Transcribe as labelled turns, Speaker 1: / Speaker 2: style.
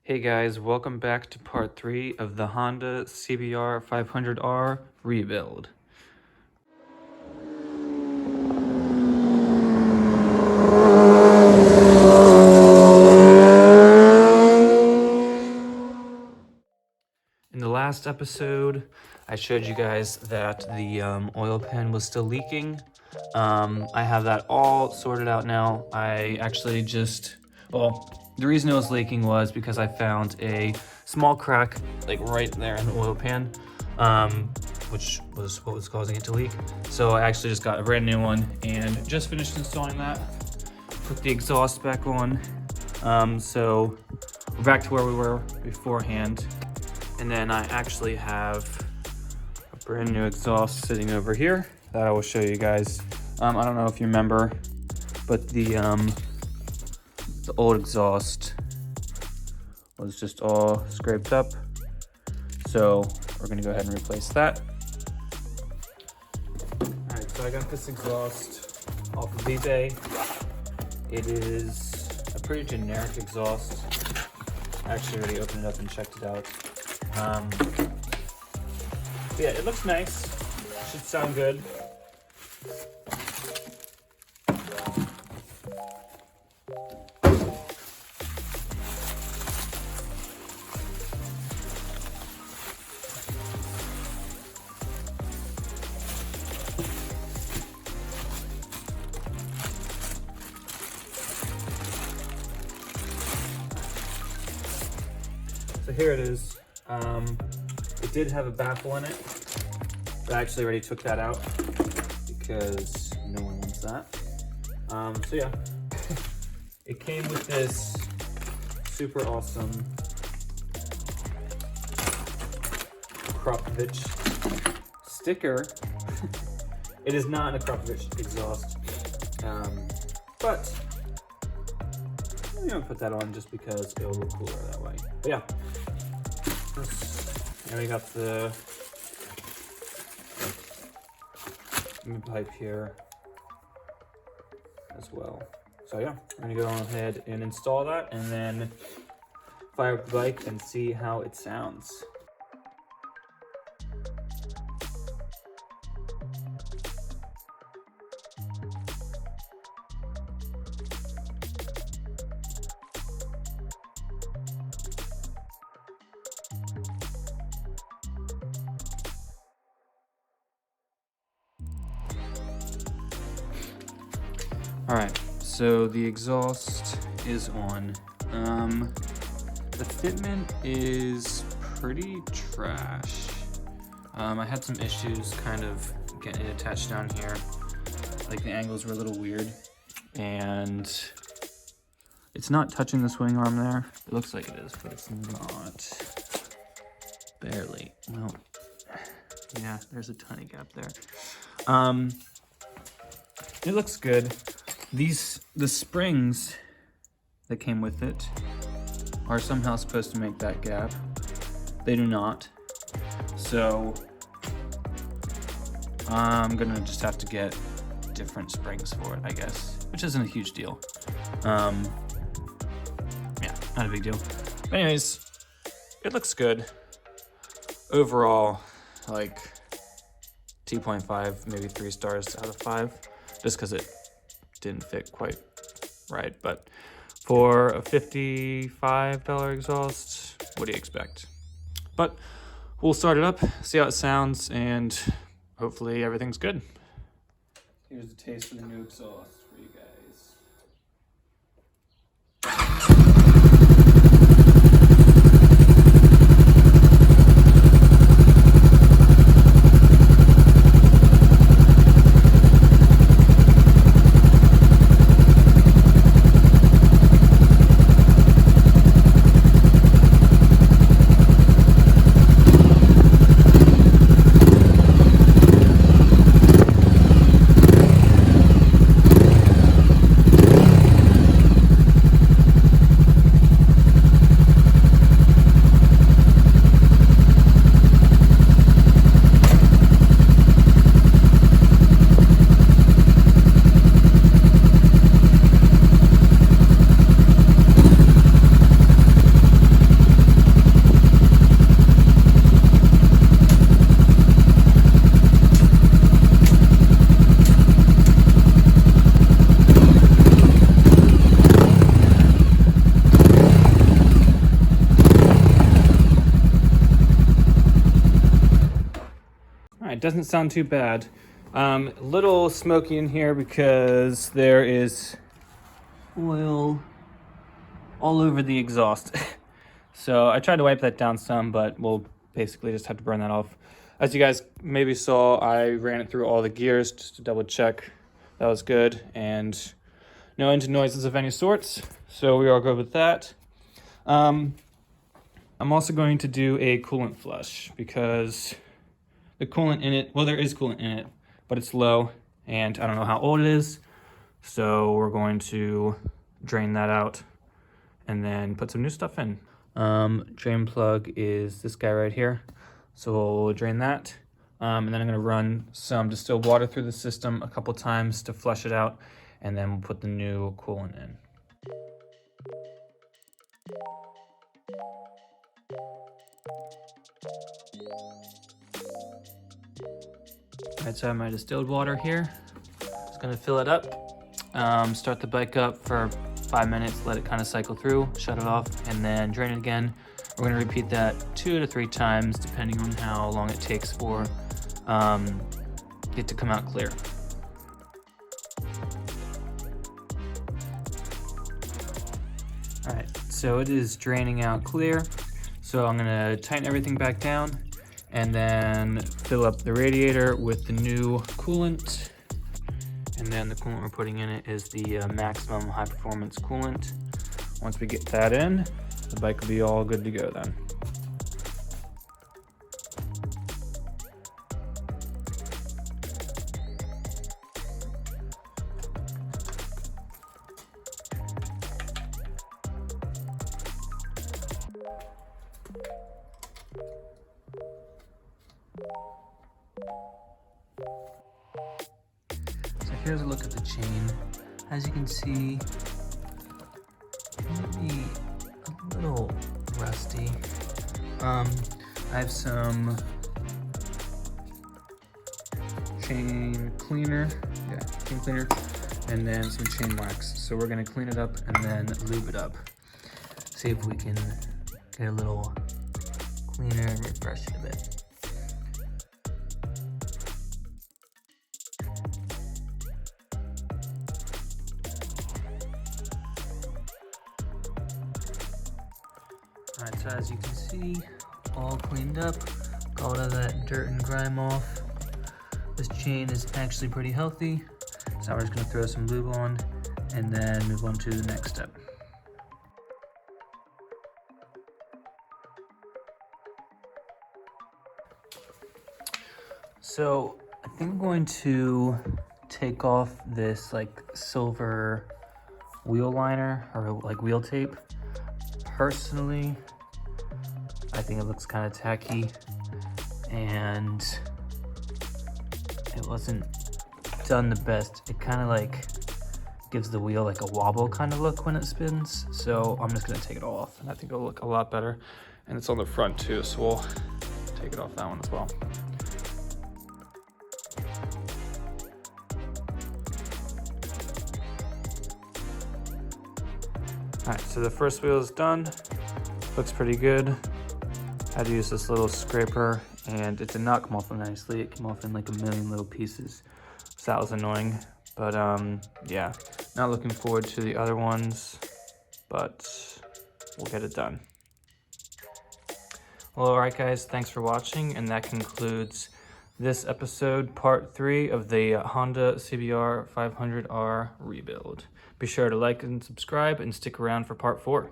Speaker 1: Hey guys, welcome back to part 3 of the Honda CBR500R rebuild. In the last episode, I showed you guys that the oil pan was still leaking. I have that all sorted out now. I actually the reason it was leaking was because I found a small crack like right there in the oil pan, which was what was causing it to leak. So I actually just got a brand new one and just finished installing that. Put the exhaust back on. So we're back to where we were beforehand. And then I actually have a brand new exhaust sitting over here that I will show you guys. I don't know if you remember, but the old exhaust was just all scraped up. So we're gonna go ahead and replace that. All right, so I got this exhaust off of eBay. It is a pretty generic exhaust. I actually already opened it up and checked it out. Yeah, it looks nice. Should sound good. So here it is. It did have a baffle in it, but I actually already took that out because no one wants that. So yeah, it came with this super awesome Kropovich sticker. It is not a Kropovich exhaust, but I'm gonna put that on just because it'll look cooler that way. But yeah. And we got the pipe here as well. So yeah, I'm gonna go on ahead and install that and then fire up the bike and see how it sounds. All right, so the exhaust is on. The fitment is pretty trash. I had some issues kind of getting it attached down here. Like the angles were a little weird and it's not touching the swing arm there. It looks like it is, but it's not. Barely. Well, yeah, there's a tiny gap there. It looks good. The springs that came with it are somehow supposed to make that gap. They do not. So I'm gonna just have to get different springs for it, I guess, which isn't a huge deal. Yeah, not a big deal. But anyways, it looks good. Overall, like 2.5, maybe 3 stars out of 5, just because it didn't fit quite right. But for a $55 exhaust, what do you expect? But we'll start it up, see how it sounds, and hopefully everything's good. Here's a taste of the new exhaust for you guys. it doesn't sound too bad. A little smoky in here because there is oil all over the exhaust. So I tried to wipe that down some, but we'll basically just have to burn that off. As you guys maybe saw, I ran it through all the gears just to double check that was good, and no engine noises of any sorts, so we are good with that. I'm also going to do a coolant flush because the coolant in it, well, there is coolant in it, but it's low, and I don't know how old it is, so we're going to drain that out and then put some new stuff in. Drain plug is this guy right here, so we'll drain that. And then I'm gonna run some distilled water through the system a couple times to flush it out, and then we'll put the new coolant in. All right, so I have my distilled water here. Just gonna fill it up, start the bike up for 5 minutes, let it kind of cycle through, shut it off, and then drain it again. We're gonna repeat that 2 to 3 times, depending on how long it takes for it to come out clear. All right, so it is draining out clear. So I'm gonna tighten everything back down and then fill up the radiator with the new coolant. And then the coolant we're putting in it is the maximum high performance coolant. Once we get that in, the bike will be all good to go then. So here's a look at the chain. As you can see, maybe a little rusty. I have some chain cleaner, and then some chain wax. So we're gonna clean it up and then lube it up. See if we can get a little cleaner and refresh it a bit. All right, so as you can see, all cleaned up, got all of that dirt and grime off. This chain is actually pretty healthy, so we're just gonna throw some lube on and then move on to the next step. So I think I'm going to take off this like silver wheel liner or like wheel tape. Personally, I think it looks kind of tacky and it wasn't done the best. It kind of like gives the wheel like a wobble kind of look when it spins. So I'm just gonna take it all off and I think it'll look a lot better. And it's on the front too, so we'll take it off that one as well. All right, so the first wheel is done. Looks pretty good. I had to use this little scraper and it did not come off nicely. It came off in like a million little pieces. So that was annoying. But yeah, not looking forward to the other ones, but we'll get it done. Well, all right guys, thanks for watching. And that concludes this episode, part 3 of the Honda CBR500R rebuild. Be sure to like and subscribe and stick around for part 4.